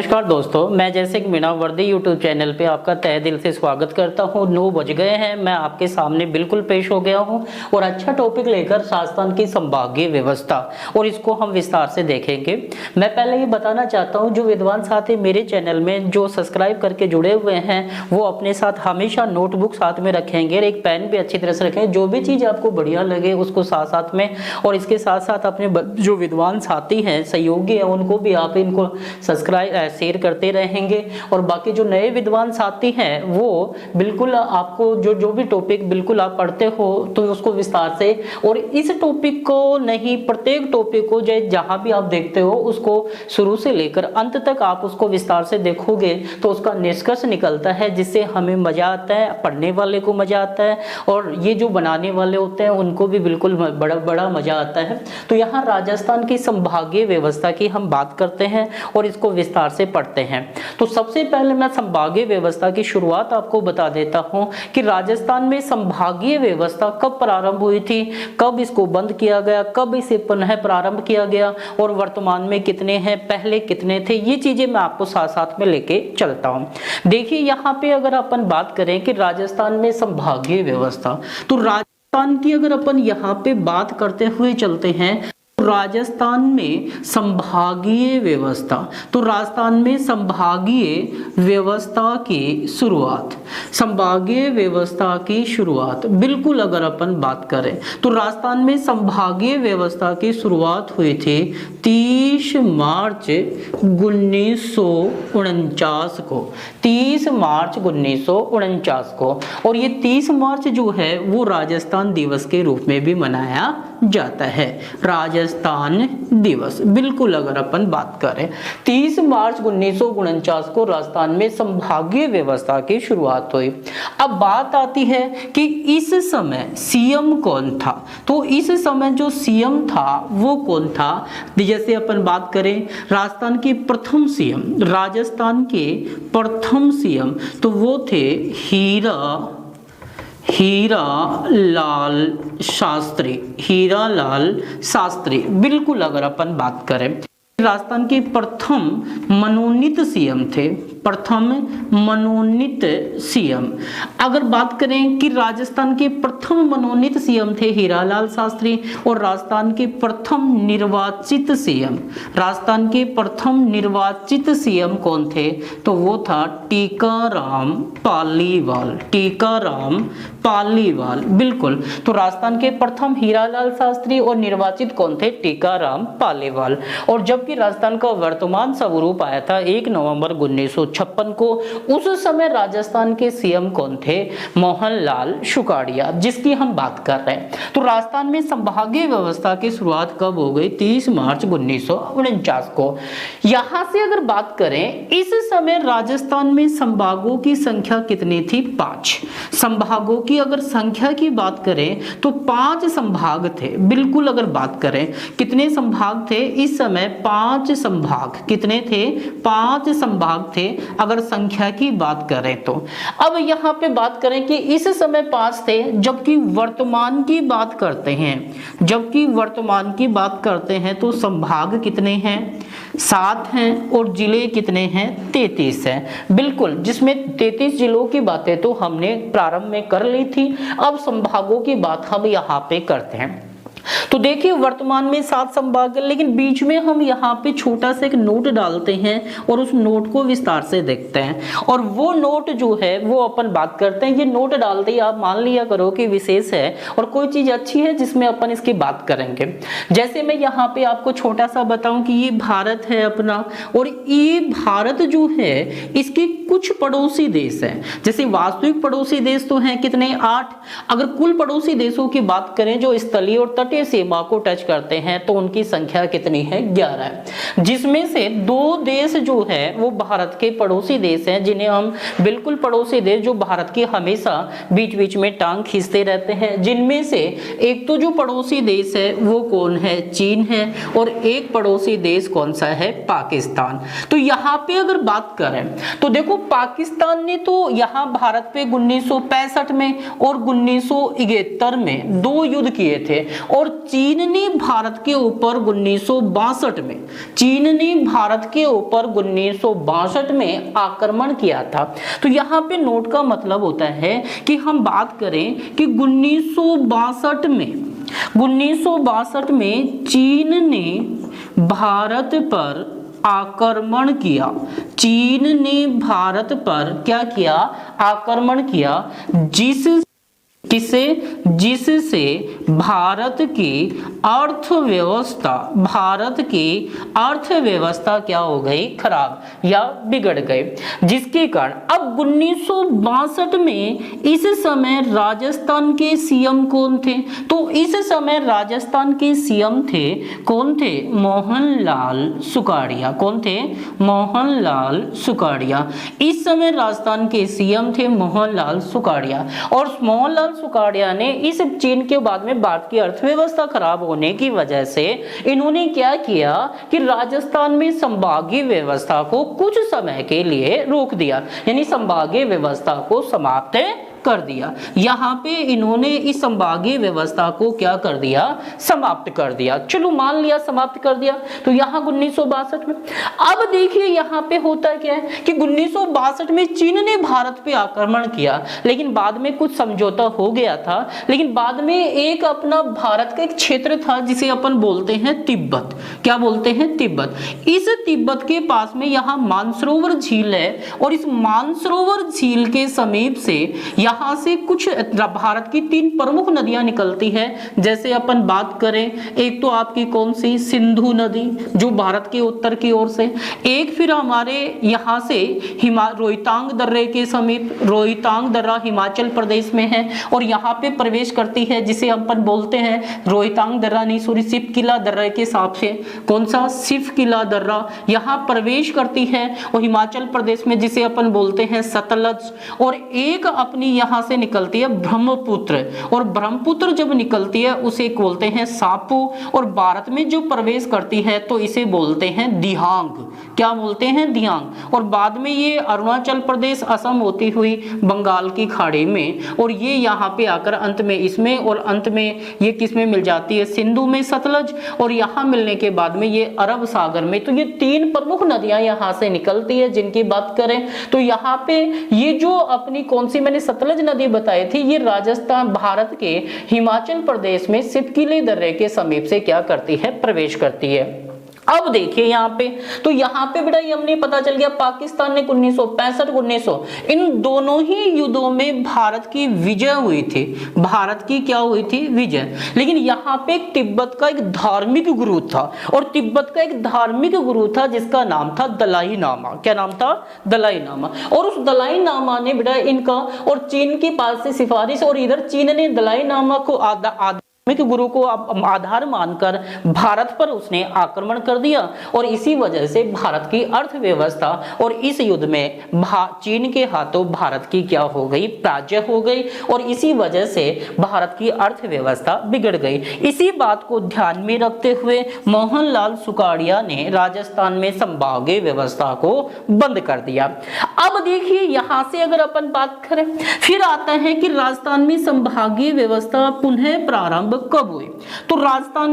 नमस्कार दोस्तों, मैं जैसे कि मीना वर्दी यूट्यूब चैनल पे आपका तहे दिल से स्वागत करता हूँ। 9 बज गए हैं, मैं आपके सामने बिल्कुल पेश हो गया हूँ और अच्छा टॉपिक लेकर राजस्थान की संभागीय व्यवस्था और इसको हम विस्तार से देखेंगे। मैं पहले ये बताना चाहता हूँ, जो विद्वान साथी मेरे चैनल में जो सब्सक्राइब करके जुड़े हुए हैं वो अपने साथ हमेशा नोटबुक साथ में रखेंगे और एक पेन भी अच्छी तरह से रखें। जो भी चीज़ आपको बढ़िया लगे उसको साथ साथ में, और इसके साथ साथ अपने जो विद्वान साथी हैं, सहयोगी हैं, उनको भी आप इनको सब्सक्राइब शेयर करते रहेंगे। और बाकी जो नए विद्वान साथी हैं वो बिल्कुल आपको जो भी टॉपिक बिल्कुल आप पढ़ते हो तो उसको विस्तार से, और इस टॉपिक को नहीं प्रत्येक टॉपिक को जहाँ भी आप देखते हो उसको शुरू से लेकर अंत तक आप उसको विस्तार से देखोगे तो उसका निष्कर्ष निकलता है, जिससे हमें मजा आता है, पढ़ने वाले को मजा आता है और ये जो बनाने वाले होते हैं उनको भी बिल्कुल बड़ा मजा आता है। तो यहाँ राजस्थान की संभागीय व्यवस्था की हम बात करते हैं और इसको विस्तार से पढ़ते हैं। तो सबसे पहले मैं संभागीय व्यवस्था की शुरुआत आपको बता देता हूं कि राजस्थान में संभागीय व्यवस्था कब प्रारंभ हुई थी, कब इसको बंद किया गया, कब इसे पुनः प्रारंभ किया गया और वर्तमान में कितने हैं, पहले कितने थे, ये चीजें मैं आपको साथ साथ में लेके चलता हूं। देखिए यहाँ पे अगर अपन बात करें कि राजस्थान में संभागीय व्यवस्था, तो राजस्थान की अगर अपन यहाँ पे बात करते हुए चलते हैं, राजस्थान में संभागीय व्यवस्था, तो राजस्थान में संभागीय व्यवस्था की शुरुआत, संभागीय व्यवस्था की शुरुआत बिल्कुल अगर अपन बात करें तो राजस्थान में संभागीय व्यवस्था की शुरुआत हुई थी 30 मार्च 1949 को, 30 मार्च 1949 को। और ये 30 मार्च जो है वो राजस्थान दिवस के रूप में भी मनाया जाता है, राजस्थान दिवस। बिल्कुल अगर अपन बात करें 30 मार्च 1949 को राजस्थान में संभागीय व्यवस्था की शुरुआत हुई। अब बात आती है कि इस समय सीएम कौन था, तो इस समय जो सीएम था वो कौन था। जैसे अपन बात करें राजस्थान के प्रथम सीएम, राजस्थान के प्रथम सीएम तो वो थे हीरा लाल शास्त्री। बिल्कुल अगर अपन बात करें राजस्थान के प्रथम मनोनीत सीएम थे, प्रथम मनोनीत सीएम। अगर बात करें कि राजस्थान के प्रथम मनोनीत सीएम थे हीरालाल शास्त्री, और राजस्थान के प्रथम निर्वाचित सीएम, राजस्थान के प्रथम निर्वाचित सीएम कौन थे, तो वो था टीकाराम पालीवाल। बिल्कुल, तो राजस्थान के प्रथम हीरालाल शास्त्री और निर्वाचित कौन थे, टीकाराम पालीवाल। और जबकि राजस्थान का वर्तमान स्वरूप आया था 1 नवंबर 1956 को, उस समय राजस्थान के सीएम कौन थे, मोहनलाल शुक्लाड़िया, जिसकी हम बात कर रहे हैं। तो राजस्थान में संभागीय व्यवस्था की शुरुआत कब हो गई, 30 मार्च 1949 को। यहां से अगर बात करें इस समय राजस्थान में संभागों की संख्या कितनी थी, 5 संभागों की अगर संख्या की बात करें तो 5 संभाग थे। बिल्कुल अगर बात करें कितने संभाग थे इस समय, 5 संभाग। कितने थे, 5 संभाग थे अगर संख्या की बात करें तो। अब यहाँ पे बात करें कि इस समय 5 थे, जबकि वर्तमान की बात करते हैं तो संभाग कितने हैं, 7 हैं और जिले कितने हैं, 33 हैं। बिल्कुल, जिसमें 33 जिलों की बातें तो हमने प्रारंभ में कर ली थी, अब संभागों की बात हम यहाँ पे करते हैं। तो देखिए वर्तमान में 7 संभाग है, लेकिन बीच में हम यहाँ पे छोटा सा एक नोट डालते हैं और उस नोट को विस्तार से देखते हैं। और वो नोट जो है वो अपन बात करते हैं, ये नोट डालते ही आप मान लिया करो कि विशेष है और कोई चीज अच्छी है जिसमें अपन इसकी बात करेंगे। जैसे मैं यहाँ पे आपको छोटा सा बताऊं कि ये भारत है अपना, और ये भारत जो है इसके कुछ पड़ोसी देश हैं। जैसे वास्तविक पड़ोसी देश तो हैं कितने, 8। अगर कुल पड़ोसी देशों की बात करें जो स्थलीय और तटीय सीमा को टच करते हैं तो उनकी संख्या कितनी है, 11 है। जिसमें से 2 देश जो है वो भारत के पड़ोसी देश हैं, जिन्हें हम बिल्कुल पड़ोसी देश जो भारत की हमेशा बीच बीच में टांग खींचते रहते हैं। जिनमें से एक तो जो पड़ोसी देश है वो कौन है, चीन है, और एक पड़ोसी देश कौन सा है, पाकिस्तान। तो यहाँ पे अगर बात करें तो देखो पाकिस्तान ने तो यहाँ भारत पे 1965 में और 1971 में 2 युद्ध किए थे, और चीन ने भारत के ऊपर 1962 में, चीन ने भारत के ऊपर 1962 में आक्रमण किया था। तो यहाँ पे नोट का मतलब होता है कि हम बात करें कि 1962 में चीन ने भारत पर आक्रमण किया। चीन ने भारत पर क्या किया? आक्रमण किया, जिससे भारत की अर्थव्यवस्था क्या हो गई? खराब या बिगड़ गई। जिसके कारण अब 1962 में इस समय राजस्थान के सीएम कौन थे? तो इस समय राजस्थान के सीएम थे, कौन थे? मोहनलाल सुखाड़िया। कौन थे? मोहनलाल सुखाड़िया। इस समय राजस्थान के सीएम थे मोहनलाल सुखाड़िया। और मोहनलाल सुखाड़िया ने इस चीन के बाद में भारत की अर्थव्यवस्था खराब होने की वजह से इन्होंने क्या किया कि राजस्थान में संभागीय व्यवस्था को कुछ समय के लिए रोक दिया, यानी संभागीय व्यवस्था को समाप्त कर दिया। यहाँ पे इन्होंने इस संभागीय व्यवस्था को क्या कर दिया? समाप्त कर दिया। चलो मान लिया समाप्त कर दिया। तो यहाँ 1962 में, अब देखिए यहाँ पे होता क्या है कि 1962 में चीन ने भारत पे आक्रमण किया, लेकिन बाद में कुछ समझौता हो गया था। लेकिन बाद में एक अपना भारत का एक क्षेत्र था जिसे अपन बोलते हैं तिब्बत। क्या बोलते हैं? तिब्बत। इस तिब्बत के पास में यहाँ मानसरोवर झील है, और इस मानसरोवर झील के समीप से यहाँ से कुछ भारत की 3 प्रमुख नदियां निकलती हैं। जैसे अपन बात करें, एक तो आपकी कौन सी? सिंधु नदी, जो भारत के उत्तर की ओर से। एक फिर हमारे यहाँ से रोहतांग दर्रे के समीप, रोहतांग दर्रा हिमाचल प्रदेश में है और यहाँ पे प्रवेश करती है, जिसे अपन बोलते हैं रोहतांग दर्रा नहीं सॉरी सिपकिला दर्रे के हिसाब से। कौन सा? सिपकिला दर्रा यहाँ प्रवेश करती है और हिमाचल प्रदेश में, जिसे अपन बोलते हैं सतलज। और एक अपनी यहाँ से निकलती है ब्रह्मपुत्र, और ब्रह्मपुत्र जब निकलती है उसे बोलते हैं सापू। और भारत में जो प्रवेश करती है तो इसे बोलते हैं दिहांग। क्या बोलते हैं? दिहांग। और बाद में ये अरुणाचल प्रदेश, असम होती हुई बंगाल की खाड़ी में, और ये यहाँ पे आकर अंत में इसमें, और अंत में ये किस में मिल जाती है? सिंधु में, सतलज। और यहाँ मिलने के बाद में ये अरब सागर में। तो ये 3 प्रमुख नदियां यहाँ से निकलती है जिनकी बात करें तो यहाँ पे ये जो अपनी कौन सी मैंने सतलज नदी बताई थी, ये राजस्थान भारत के हिमाचल प्रदेश में सिपकिले दर्रे के समीप से क्या करती है? प्रवेश करती है। अब देखिए यहाँ पे, तो यहाँ पे बेटा ये हमने पता चल गया पाकिस्तान ने 1965-1900 इन दोनों ही युद्धों में भारत की विजय हुई थी। भारत की क्या हुई थी? विजय। लेकिन यहाँ पे तिब्बत का एक धार्मिक गुरु था, और तिब्बत का एक धार्मिक गुरु था जिसका नाम था दलाई लामा। क्या नाम था? दलाई लामा। और उस दलाई लामा ने बेटा इनका और चीन के पास से सिफारिश, और इधर चीन ने दलाई लामा को गुरु को आधार मानकर भारत पर उसने आक्रमण कर दिया, और इसी वजह से भारत की अर्थव्यवस्था और इस युद्ध में चीन के हाथों भारत की क्या हो गई? पराजय हो गई, और इसी वजह से भारत की अर्थव्यवस्था बिगड़ गई। इसी बात को ध्यान में रखते हुए मोहनलाल सुखाड़िया ने राजस्थान में संभागीय व्यवस्था को बंद कर दिया। अब देखिए यहाँ से अगर अपन बात करें, फिर आता है कि राजस्थान में संभागीय व्यवस्था पुनः प्रारंभ कब हुई? तो राजस्थान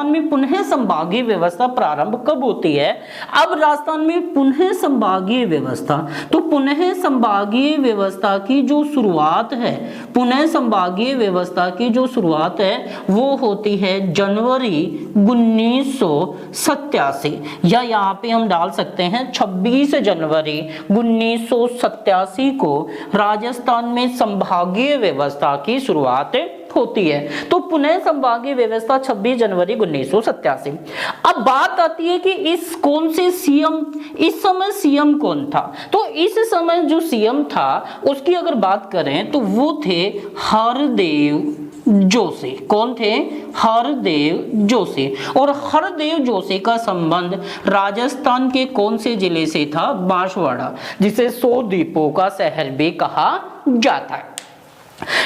में पुनः संभागीय व्यवस्था प्रारंभ कब होती है? अब राजस्थान में पुनः संभागीय व्यवस्था, तो पुनः संभागीय व्यवस्था की जो शुरुआत है, पुनः संभागीय व्यवस्था की जो शुरुआत है वो होती है जनवरी 1987, या यहाँ पे हम डाल सकते हैं 26 जनवरी 1987 को राजस्थान में संभागीय व्यवस्था की शुरुआत होती है। तो पुनः संभागीय व्यवस्था 26 जनवरी 1987। अब बात आती है कि इस कौन से सीएम, इस समय सीएम कौन था? तो इस समय जो सीएम था उसकी अगर बात करें तो वो थे हरदेव जोशी। कौन थे? हरदेव जोशी। और हरदेव जोशी का संबंध राजस्थान के कौन से जिले से था? बांसवाड़ा, जिसे 100 द्वीपों का शहर भी कहा जाता है।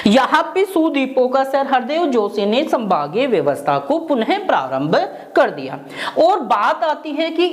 यहाँ पे 100 द्वीपों का शहर हरदेव जोशी ने संभागीय व्यवस्था को पुनः प्रारंभ कर दिया। और बात आती है कि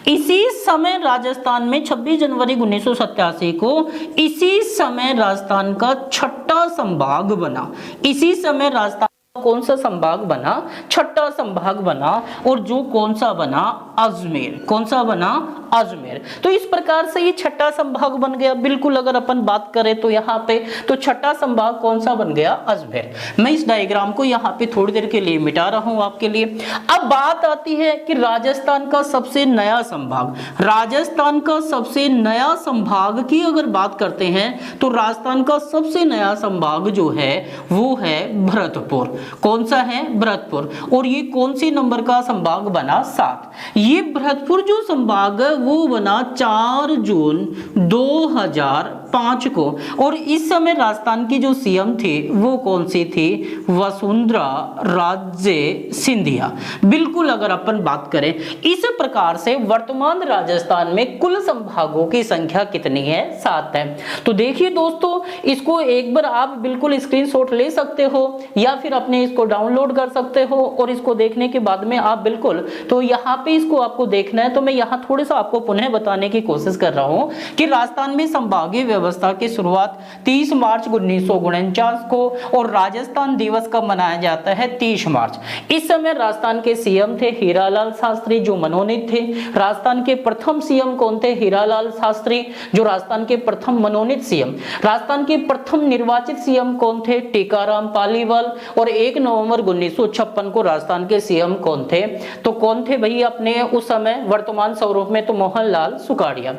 इसी समय राजस्थान में 26 जनवरी 1987 को इसी समय राजस्थान का छठा संभाग बना। इसी समय राजस्थान कौन सा संभाग बना? छठा संभाग बना। और जो कौन सा बना? अजमेर। कौन सा बना? अजमेर। तो इस प्रकार से ये छठा संभाग बन गया। बिल्कुल अगर अपन बात करें तो यहाँ पे तो छठा संभाग कौन सा बन गया? अजमेर। मैं इस डायग्राम को यहाँ पे थोड़ी देर के लिए मिटा रहा हूँ आपके लिए। अब बात आती है कि राजस्थान का सबसे नया संभाग, राजस्थान का सबसे नया संभाग की अगर बात करते हैं तो राजस्थान का सबसे नया संभाग जो है वो है भरतपुर। कौन सा है? भरतपुर। और ये कौन सी नंबर का संभाग बना? 7। ये भरतपुर जो संभाग है वो बना 4 जून 2005 को। और इस समय राजस्थान की जो सीएम थी वो कौन सी थी? वसुंधरा राजे सिंधिया। बिल्कुल अगर अपन बात करें इस प्रकार से वर्तमान राजस्थान में कुल संभागों की संख्या कितनी है? 7 है। तो देखिए दोस्तों, इसको एक बार आप बिल्कुल स्क्रीनशॉट ले सकते हो या फिर अपने इसको डाउनलोड कर सकते हो। और इसको देखने के बाद में आप बिल्कुल तो यहाँ पे इसको आपको देखना है। तो मैं यहाँ थोड़ा सा आपको पुनः बताने की कोशिश कर रहा हूँ कि राजस्थान में संभागीय व्यवस्था की शुरुआत 30 मार्च 1949 को और राजस्थान दिवस कब मनाया जाता है? 30 मार्च। इस समय राजस्थान के सीएम थे हीरालाल शास्त्री जो मनोनीत थे। राजस्थान के प्रथम सीएम कौन थे? हीरालाल शास्त्री जो राजस्थान के प्रथम मनोनीत सीएम। राजस्थान के प्रथम निर्वाचित सीएम कौन थे? टीकाराम पालीवाल। और 1 नवंबर 1956 को राजस्थान के सीएम कौन थे? तो कौन थे भाई अपने उस समय वर्तमान स्वरूप में? तो मोहनलाल सुखाड़िया।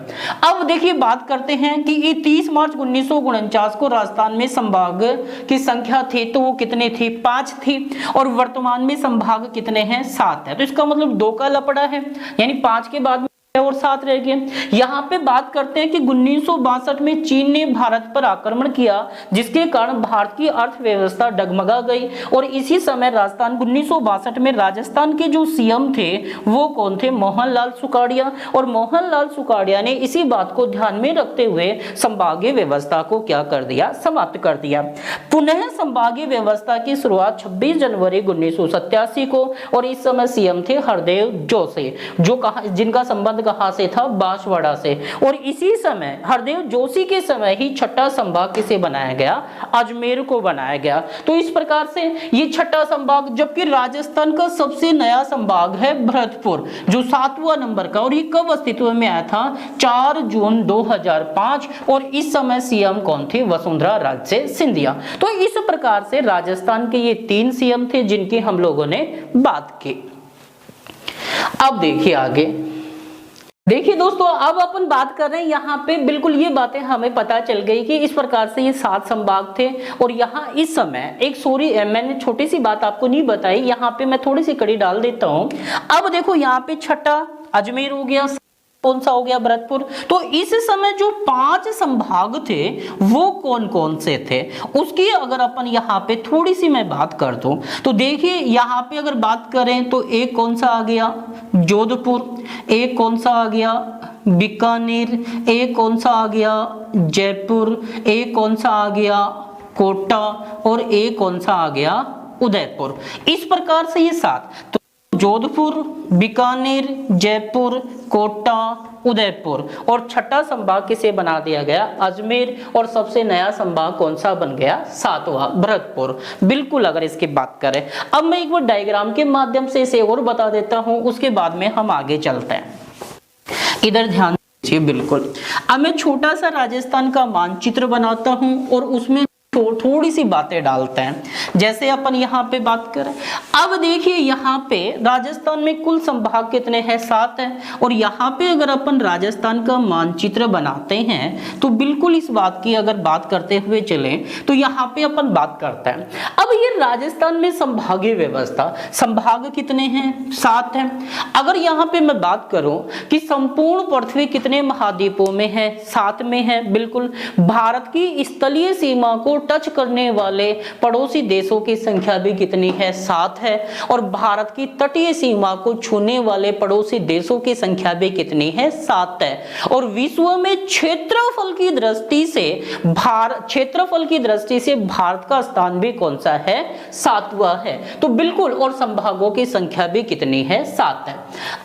अब देखिए बात करते हैं कि ये 30 मार्च 1949 को राजस्थान में संभाग की संख्या थी तो वो कितनी थी? 5 थी। और वर्तमान में संभाग कितने हैं? 7 है। तो इसका मतलब 2 का लपड़ा है, यानी 5 के बाद और 7 रह गए। यहाँ पे बात करते हैं कि 1962 में चीन ने भारत पर आक्रमण किया जिसके कारण भारत की अर्थव्यवस्था डगमगा गई। और इसी समय राजस्थान 1962 में राजस्थान के जो सीएम थे वो कौन थे? मोहनलाल सुखाड़िया। और मोहनलाल सुखाड़िया ने इसी बात को ध्यान में रखते हुए संभागीय व्यवस्था को क्या कर दिया? समाप्त कर दिया। पुनः संभागीय व्यवस्था की शुरुआत 26 जनवरी 1987 को और इस समय सीएम थे हरदेव जोशी जो जिनका संबंध कहां से था? बांसवाड़ा से। और इसी समय हरदेव जोशी के समय ही छठा संभाग किसे बनाया गया? अजमेर को बनाया गया। तो इस प्रकार से ये छठा संभाग, जबकि राजस्थान का सबसे नया संभाग है भरतपुर जो 7वां नंबर का। और ये कब अस्तित्व में आया था? 4 जून 2005। और इस समय सीएम कौन थे? वसुंधरा राजे सिंधिया। तो इस प्रकार से राजस्थान के ये 3 सीएम थे जिनकी हम लोगों ने बात की। अब देखिए आगे, देखिए दोस्तों, अब अपन बात कर रहे हैं यहाँ पे बिल्कुल ये बातें हमें पता चल गई कि इस प्रकार से ये 7 संभाग थे। और यहाँ इस समय मैंने छोटी सी बात आपको नहीं बताई, यहाँ पे मैं थोड़ी सी कड़ी डाल देता हूँ। अब देखो यहाँ पे छठा अजमेर हो गया, कौन सा हो गया? भरतपुर। तो इस समय जो 5 संभाग थे वो कौन कौन से थे उसकी अगर अपन यहाँ पे थोड़ी सी मैं बात कर दूं तो देखिए यहाँ पे अगर बात करें तो एक कौन सा आ गया? जोधपुर। एक कौन सा आ गया? बीकानेर। एक कौन सा आ गया? जयपुर। एक कौन सा आ गया? कोटा। और एक कौन सा आ गया? उदयपुर। इस प्रकार से ये 7 जोधपुर, बीकानेर, जयपुर, कोटा, उदयपुर। और छठा संभाग किसे बना दिया गया? अजमेर। और सबसे नया संभाग कौन सा बन गया? 7वां भरतपुर। बिल्कुल अगर इसकी बात करें, अब मैं एक बार डायग्राम के माध्यम से इसे और बता देता हूं, उसके बाद में हम आगे चलते हैं। इधर ध्यान दीजिए। बिल्कुल अब मैं छोटा सा राजस्थान का मानचित्र बनाता हूं और उसमें थोड़ी सी बातें डालते हैं। जैसे अपन यहाँ पे बात करें, अब देखिए यहाँ पे राजस्थान में कुल संभाग कितने हैं? 7 हैं। और यहाँ पे अगर अपन राजस्थान का मानचित्र बनाते हैं तो बिल्कुल इस बात की अगर बात करते हुए चलें तो यहाँ पे अपन बात करते हैं। अब ये राजस्थान में संभागीय व्यवस्था, संभाग कितने हैं? 7 हैं। अगर यहाँ पे मैं बात करूं कि संपूर्ण पृथ्वी कितने महाद्वीपों में है? 7 में है। बिल्कुल भारत की स्थलीय सीमा को टच करने वाले पड़ोसी देशों की संख्या भी कितनी है? 7 है। और भारत की तटीय सीमा को छूने वाले पड़ोसी देशों की संख्या भी कितनी है? 7 है। और विश्व में क्षेत्रफल की दृष्टि से भारत का स्थान भी कौन सा है? 7वां है। तो बिल्कुल, और संभागों की संख्या भी कितनी है? 7 है।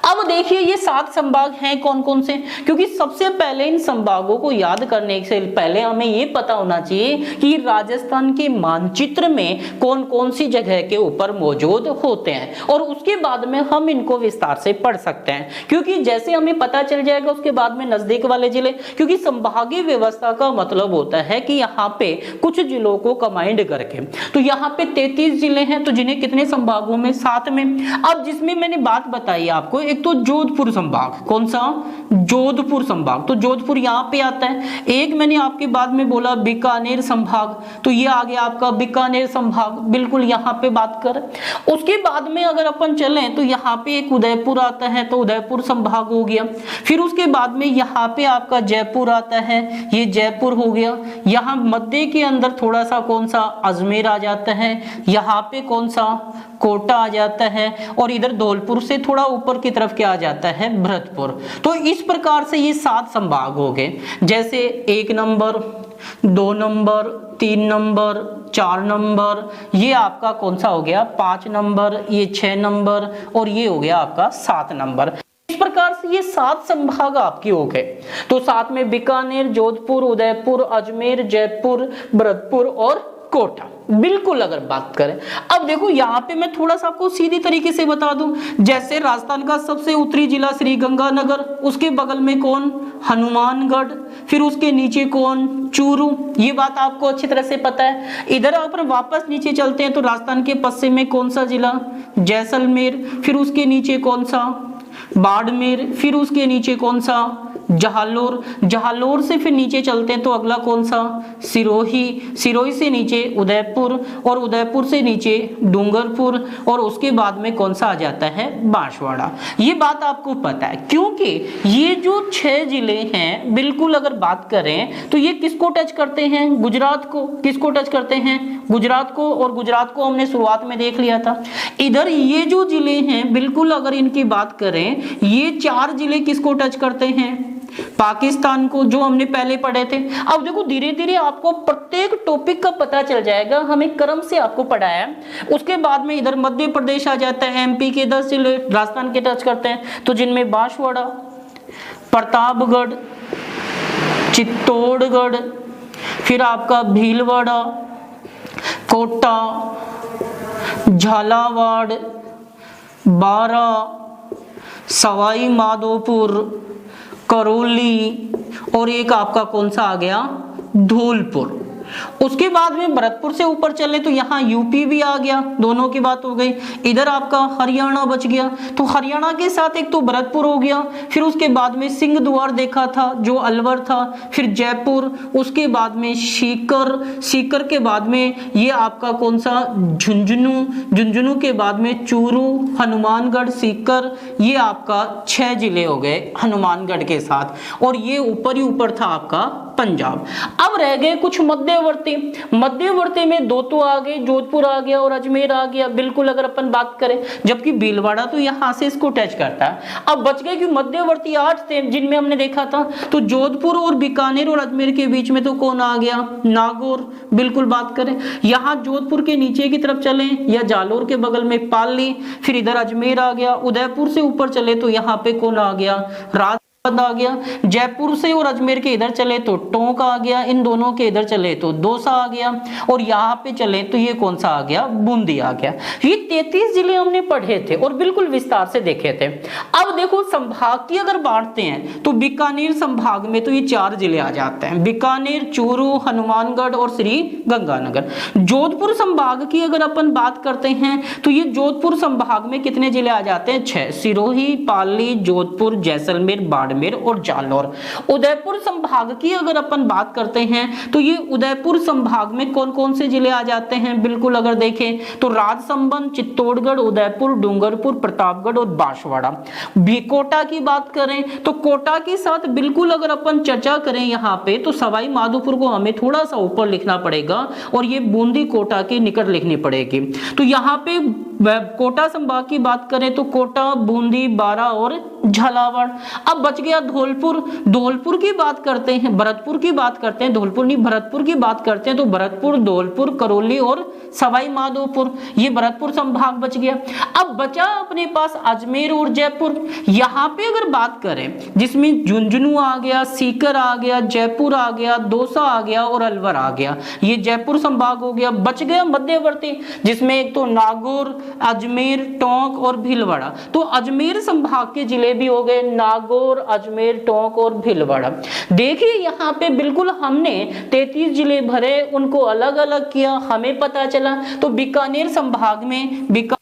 अब देखिए ये 7 संभाग हैं कौन कौन से, क्योंकि सबसे पहले इन संभागों को याद करने से पहले हमें ये पता होना चाहिए कि राजस्थान के मानचित्र में कौन कौन सी जगह के ऊपर मौजूद होते हैं, और उसके बाद में हम इनको विस्तार से पढ़ सकते हैं। क्योंकि जैसे हमें पता चल जाएगा उसके बाद में नजदीक वाले जिले, क्योंकि संभागीय व्यवस्था का मतलब होता है कि यहाँ पे कुछ जिलों को कंबाइंड करके, तो यहाँ पे 33 जिले हैं, तो जिन्हें कितने संभागों में? 7 में। अब जिसमें मैंने बात बताई आपको, एक तो जोधपुर संभाग, कौन सा? जोधपुर संभाग, तो जोधपुर यहाँ पे आता है। एक मैंने आपके बाद में बोला बीकानेर संभाग, तो ये आ गया आपका बीकानेर संभाग, बिल्कुल यहाँ पे बात कर। उसके बाद में अगर अपन चलें तो यहाँ पे एक उदयपुर आता है, तो उदयपुर संभाग हो गया। फिर उसके बाद में यहाँ पे आपका जयपुर आता है, ये जयपुर हो गया। यहाँ मध्य के अंदर थोड़ा सा कौन सा? अजमेर आ जाता है। यहाँ पे कौन सा? कोटा आ जाता है। और इधर धौलपुर से थोड़ा ऊपर की तरफ क्या आ जाता है? भरतपुर। तो इस प्रकार से ये 7 संभाग हो गए। जैसे 1 नंबर, 2 नंबर, 3 नंबर, 4 नंबर, ये आपका कौन सा हो गया? 5 नंबर, ये 6 नंबर, और ये हो गया आपका 7 नंबर। इस प्रकार से ये 7 संभाग आपके हो गए। तो साथ में बीकानेर, जोधपुर, उदयपुर, अजमेर, जयपुर, भरतपुर और कोटा, बिल्कुल अगर बात करें। अब देखो यहाँ पे मैं थोड़ा सा आपको सीधी तरीके से बता दूं, जैसे राजस्थान का सबसे उत्तरी जिला श्रीगंगानगर, उसके बगल में कौन? हनुमानगढ़। फिर उसके नीचे कौन? चूरू। ये बात आपको अच्छी तरह से पता है। इधर अपन वापस नीचे चलते हैं तो राजस्थान के पश्चिम में कौन सा जिला? जैसलमेर। फिर उसके नीचे कौन सा? बाड़मेर। फिर उसके नीचे कौन सा? जालोर। जालोर से फिर नीचे चलते हैं तो अगला कौन सा? सिरोही। सिरोही से नीचे उदयपुर, और उदयपुर से नीचे डूंगरपुर, और उसके बाद में कौन सा आ जाता है? बांसवाड़ा। ये बात आपको पता है, क्योंकि ये जो 6 जिले हैं, बिल्कुल अगर बात करें तो ये किसको टच करते हैं? गुजरात को। किसको टच करते हैं? गुजरात को। और गुजरात को हमने शुरुआत में देख लिया था। इधर ये जो जिले हैं, बिल्कुल अगर इनकी बात करें, ये 4 जिले किसको टच करते हैं? पाकिस्तान को, जो हमने पहले पढ़े थे। अब देखो धीरे धीरे आपको प्रत्येक टॉपिक का पता चल जाएगा, हमें क्रम से आपको पढ़ाया। उसके बाद में इधर मध्य प्रदेश आ जाता है, एमपी के 10 जिले राजस्थान के टच करते हैं, तो जिनमें बांसवाड़ा, प्रतापगढ़, चित्तौड़गढ़, फिर आपका भीलवाड़ा, कोटा, झालावाड़, बारा, सवाई माधोपुर, करौली, और एक आपका कौन सा आ गया? धौलपुर। उसके बाद में भरतपुर से ऊपर चले तो यहाँ यूपी भी आ गया, दोनों की बात हो गई। इधर आपका हरियाणा बच गया, तो हरियाणा के साथ एक तो भरतपुर हो गया। फिर उसके बाद में सिंहद्वार देखा था जो अलवर था, फिर जयपुर, उसके बाद में सीकर, सीकर के बाद में ये आपका कौन सा? झुंझुनू, झुंझुनू के बाद में चूरू, हनुमानगढ़, सीकर, ये आपका 6 जिले हो गए हनुमानगढ़ के साथ। और ये ऊपर ही ऊपर था आपका पंजाब। अब रह गए कुछ मध्यवर्ती। मध्यवर्ती में 2 तो आ गए, जोधपुर आ गया और अजमेर आ गया, बिल्कुल अगर अपन बात करें, जबकि भीलवाड़ा तो यहाँ से इसको टच करता है। अब बच गए कि मध्यवर्ती 8 थे जिनमें हमने देखा था, तो जोधपुर और बीकानेर और अजमेर के बीच में तो कौन आ गया? नागौर। बिल्कुल बात करें, यहाँ जोधपुर के नीचे की तरफ चले या जालोर के बगल में पाली, फिर इधर अजमेर आ गया। उदयपुर से ऊपर चले तो यहाँ पे कौन आ गया? आ गया। जयपुर से और अजमेर के इधर चले तो टोंक आ गया, इन दोनों के इधर चले तो दौसा आ गया, और यहाँ पे चले तो ये कौन सा आ गया? बूंदी आ गया। ये 33 जिले हमने पढ़े थे और बिल्कुल विस्तार से देखे थे। अब देखो संभाग की अगर बांटते हैं तो बीकानेर संभाग में तो ये 4 जिले आ जाते हैं, बीकानेर, चूरू, हनुमानगढ़ और श्री गंगानगर। जोधपुर संभाग की अगर अपन बात करते हैं तो ये जोधपुर संभाग में कितने जिले आ जाते हैं? 6, सिरोही, पाली, जोधपुर, जैसलमेर, बाड़मेर बाड़मेर और जालौर। उदयपुर संभाग की अगर अपन बात करते हैं तो ये उदयपुर संभाग में कौन कौन से जिले आ जाते हैं, बिल्कुल अगर देखें तो राजसमंद, चित्तौड़गढ़, उदयपुर, डूंगरपुर, प्रतापगढ़ और बांसवाड़ा। कोटा की बात करें तो कोटा के साथ बिल्कुल अगर अपन चर्चा करें यहाँ पे तो सवाई माधोपुर को हमें थोड़ा सा ऊपर लिखना पड़ेगा और ये बूंदी कोटा के निकट लिखनी पड़ेगी। तो यहाँ पे कोटा संभाग की बात करें तो कोटा, बूंदी, बारा और झालावाड़। अब बच गया धौलपुर। धौलपुर की बात करते हैं, भरतपुर की बात करते हैं, धौलपुर नहीं भरतपुर की बात करते हैं तो भरतपुर, धौलपुर, करौली और सवाई माधोपुर, ये भरतपुर संभाग बच गया। अब बचा अपने पास अजमेर और जयपुर। यहाँ पे अगर बात करें जिसमें झुंझुनू आ गया, सीकर आ गया, जयपुर आ गया, दौसा आ गया और अलवर आ गया, ये जयपुर संभाग हो गया। बच गया मध्यवर्ती जिसमें एक तो नागौर, अजमेर, टोंक और भीलवाड़ा। तो अजमेर संभाग के जिले भी हो गए नागौर, अजमेर, टोंक और भीलवाड़ा। देखिए यहाँ पे बिल्कुल हमने 33 जिले भरे, उनको अलग अलग किया, हमें पता चला तो बीकानेर संभाग में बीकानेर,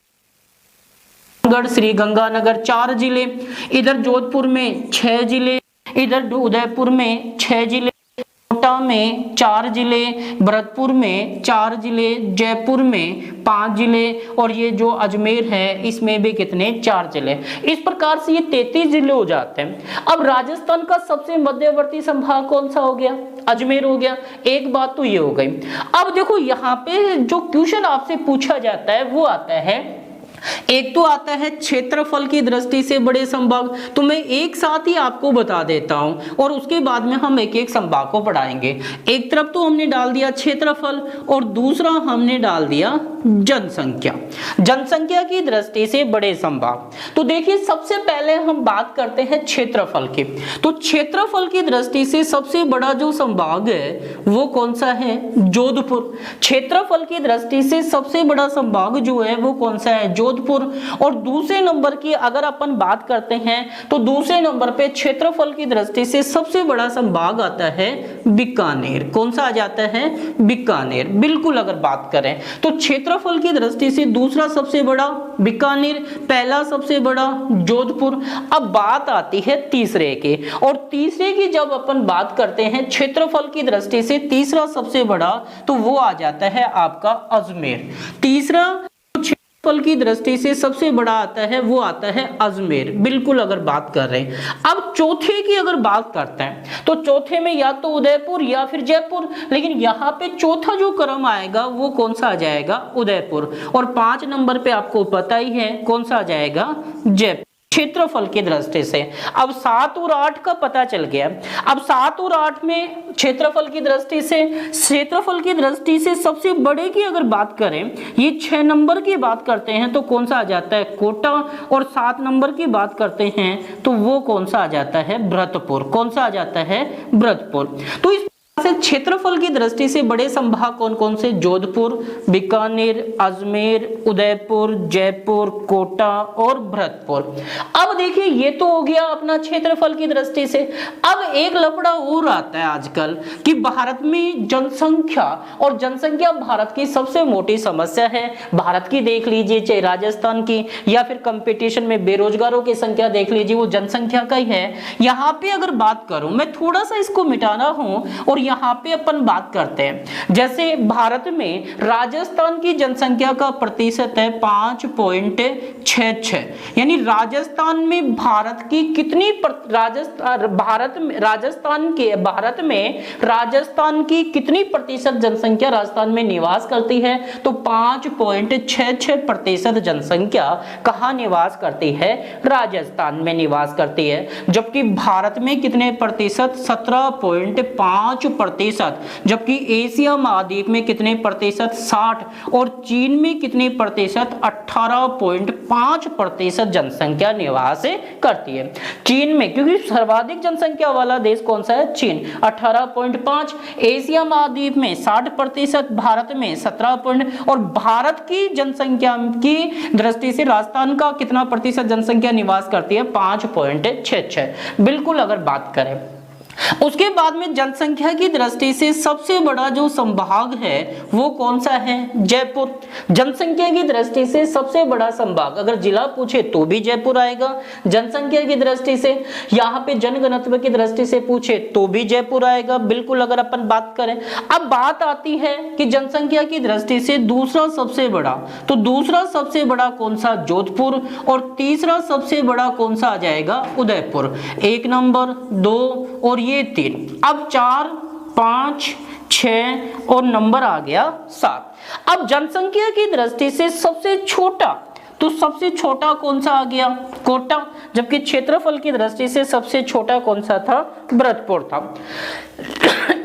श्रीगंगानगर 4 जिले, इधर जोधपुर में 6 जिले, इधर उदयपुर में 6 जिले, कोटा में 4 जिले, भरतपुर में 4 जिले, जयपुर में 5 जिले और ये जो अजमेर है इसमें भी कितने 4 जिले। इस प्रकार से ये 33 जिले हो जाते हैं। अब राजस्थान का सबसे मध्यवर्ती संभाग कौन सा हो गया, अजमेर हो गया। एक बात तो ये हो गई। अब देखो यहाँ पे जो क्वेश्चन आपसे पूछा जाता है वो आता है, एक तो आता है क्षेत्रफल की दृष्टि से बड़े संभाग, तो मैं एक साथ ही आपको बता देता हूं और उसके बाद में हम एक एक संभाग को पढ़ाएंगे। एक तरफ तो हमने डाल दिया क्षेत्रफल और दूसरा हमने डाल दिया जनसंख्या। जनसंख्या की दृष्टि से बड़े संभाग, तो देखिए सबसे पहले हम बात करते हैं क्षेत्रफल की। तो क्षेत्रफल की दृष्टि से सबसे बड़ा जो संभाग है वो कौन सा है, जोधपुर। क्षेत्रफल की दृष्टि से सबसे बड़ा संभाग जो है वो कौन सा है, जोधपुर। और दूसरे नंबर की अगर अपन बात करते हैं तो दूसरे नंबर पे क्षेत्रफल की दृष्टि से सबसे बड़ा संभाग आता है बीकानेर। कौन सा आ जाता है, बीकानेर। बिल्कुल अगर बात करें तो क्षेत्रफल की दृष्टि से दूसरा सबसे बड़ा बीकानेर, पहला सबसे बड़ा जोधपुर। अब बात आती है तीसरे की, और तीसरे की जब अपन बात करते हैं क्षेत्रफल की दृष्टि से तीसरा सबसे बड़ा तो वो आ जाता है आपका अजमेर। तीसरा फल की दृष्टि से सबसे बड़ा आता है वो आता है अजमेर। बिल्कुल अगर बात कर रहे हैं। अब चौथे की अगर बात करते हैं तो चौथे में या तो उदयपुर या फिर जयपुर, लेकिन यहाँ पे चौथा जो क्रम आएगा वो कौन सा आ जाएगा, उदयपुर। और 5 नंबर पे आपको पता ही है कौन सा आ जाएगा, जयपुर। क्षेत्रफल की दृष्टि से अब 7 और 8 का पता चल गया। अब 7 और 8 में क्षेत्रफल की दृष्टि से सबसे बड़े की अगर बात करें, ये 6 नंबर की बात करते हैं तो कौन सा आ जाता है, कोटा। और 7 नंबर की बात करते हैं तो वो कौन सा आ जाता है, भरतपुर। कौन सा आ जाता है, भरतपुर। तो इस क्षेत्रफल की दृष्टि से बड़े संभाग कौन कौन से, जोधपुर, बीकानेर, अजमेर, उदयपुर, जयपुर, कोटा और भरतपुर। अब देखिए ये तो हो गया अपना क्षेत्रफल की दृष्टि से। अब एक लफड़ा और आता है आजकल कि भारत में जनसंख्या, और जनसंख्या भारत की सबसे मोटी समस्या है। भारत की देख लीजिए, चाहे राजस्थान की या फिर कंपटीशन में बेरोजगारों की संख्या देख लीजिए, वो जनसंख्या का ही है। यहाँ पे अगर बात करूं, मैं थोड़ा सा इसको मिटाना हूं और यहाँ पे अपन बात करते हैं। जैसे भारत में राजस्थान की जनसंख्या का प्रतिशत है 5.66, यानी राजस्थान में भारत की कितनी राजस्थान की कितनी प्रतिशत जनसंख्या राजस्थान में निवास करती है, तो 5.66% जनसंख्या कहाँ निवास करती है, राजस्थान में निवास करती है। जबकि भारत में कितने प्रतिशत, 17.5%। जबकि एशिया महाद्वीप में कितने प्रतिशत, 60। और चीन में कितने प्रतिशत, 18.5% जनसंख्या निवास करती है चीन में, क्योंकि सर्वाधिक जनसंख्या वाला देश कौन सा है, चीन, 18.5। एशिया महाद्वीप में 60%, भारत में 17। और भारत की जनसंख्या की दृष्टि से राजस्थान का कितना प्रतिशत जनसंख्या निवास करती है, 5.66। बिल्कुल अगर बात करें उसके बाद में जनसंख्या की दृष्टि से सबसे बड़ा जो संभाग है वो कौन सा है? जयपुर। जनसंख्या की दृष्टि से सबसे बड़ा संभाग, अगर जिला पूछे तो भी जयपुर आएगा। जनसंख्या की दृष्टि से, यहाँ पे जनघनत्व की दृष्टि से पूछे तो भी जयपुर आएगा, बिल्कुल। अगर अपन बात करें, अब बात आती है कि जनसंख्या की दृष्टि से दूसरा सबसे बड़ा, तो दूसरा सबसे बड़ा कौन सा? जोधपुर। और तीसरा सबसे बड़ा कौन सा आ जाएगा? उदयपुर। 1 नंबर, 2 और ये 3। अब 4, 5, 6 और नंबर आ गया 7। अब जनसंख्या की दृष्टि से सबसे छोटा, तो सबसे छोटा कौन सा आ गया? कोटा। जबकि क्षेत्रफल की दृष्टि से सबसे छोटा कौन सा था? भरतपुर था।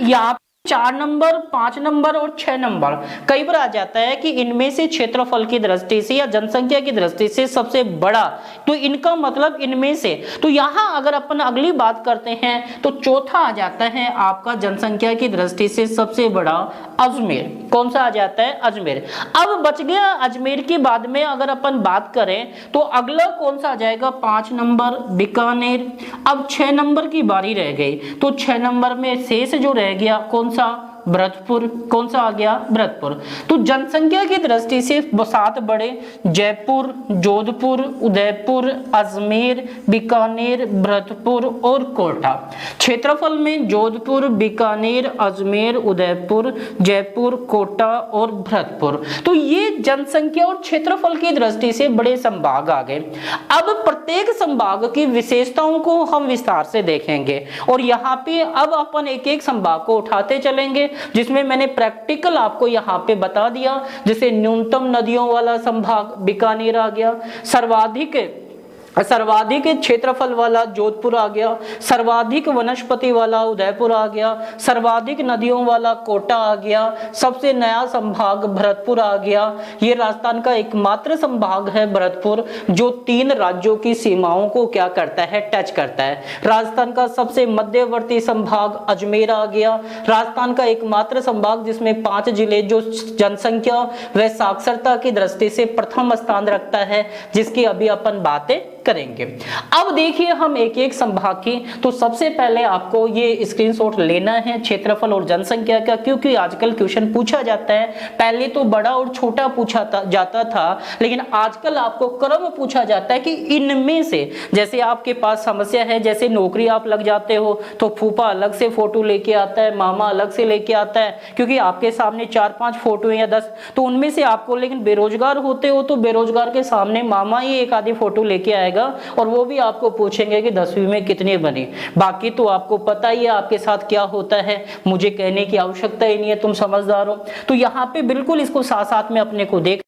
यहाँ 4 नंबर, 5 नंबर और 6 नंबर कई बार आ जाता है कि इनमें से क्षेत्रफल की दृष्टि से या जनसंख्या की दृष्टि से सबसे बड़ा, तो इनका मतलब इनमें से, तो यहां अगर अपन अगली बात करते हैं तो चौथा आ जाता है आपका जनसंख्या की दृष्टि से सबसे बड़ा अजमेर। कौन सा आ जाता है? अजमेर। अब बच गया अजमेर के बाद में अगर अपन बात करें तो अगला कौन सा आ जाएगा? 5 नंबर, बीकानेर। अब 6 नंबर की बारी रह गई, तो 6 नंबर में शेष जो रह गया कौन सा? भरतपुर। कौन सा आ गया? भरतपुर। तो जनसंख्या की दृष्टि से 7 बड़े, जयपुर, जोधपुर, उदयपुर, अजमेर, बीकानेर, भरतपुर और कोटा। क्षेत्रफल में जोधपुर, बीकानेर, अजमेर, उदयपुर, जयपुर, कोटा और भरतपुर। तो ये जनसंख्या और क्षेत्रफल की दृष्टि से बड़े संभाग आ गए। अब प्रत्येक संभाग की विशेषताओं को हम विस्तार से देखेंगे और यहाँ पे अब अपन एक एक संभाग को उठाते चलेंगे, जिसमें मैंने प्रैक्टिकल आपको यहाँ पे बता दिया। जैसे न्यूनतम नदियों वाला संभाग बीकानेर आ गया, सर्वाधिक क्षेत्रफल वाला जोधपुर आ गया, सर्वाधिक वनस्पति वाला उदयपुर आ गया, सर्वाधिक नदियों वाला कोटा आ गया, सबसे नया संभाग भरतपुर आ गया। ये राजस्थान का एकमात्र संभाग है भरतपुर जो 3 राज्यों की सीमाओं को क्या करता है? टच करता है। राजस्थान का सबसे मध्यवर्ती संभाग अजमेर आ गया। राजस्थान का एकमात्र संभाग जिसमें 5 जिले जो जनसंख्या व साक्षरता की दृष्टि से प्रथम स्थान रखता है, जिसकी अभी अपन बातें करेंगे। अब देखिए हम एक एक संभाग की, तो सबसे पहले आपको ये स्क्रीनशॉट लेना है क्षेत्रफल और जनसंख्या का, क्योंकि आजकल क्वेश्चन पूछा जाता है। पहले तो बड़ा और छोटा पूछा जाता था, लेकिन आजकल आपको क्रम पूछा जाता है कि इनमें से, जैसे आपके पास समस्या है, जैसे नौकरी आप लग जाते हो तो फूफा अलग से फोटो लेके आता है, मामा अलग से लेके आता है, क्योंकि आपके सामने 4-5 फोटो या 10, तो उनमें से आपको, लेकिन बेरोजगार होते हो तो बेरोजगार के सामने मामा ही एक आधी फोटो लेके आएगा और वो भी आपको पूछेंगे कि 10वीं में कितने बने। बाकी तो आपको पता ही है आपके साथ क्या होता है, मुझे कहने की आवश्यकता ही नहीं है, तुम समझदार हो। तो यहाँ पे बिल्कुल इसको साथ साथ में अपने को देख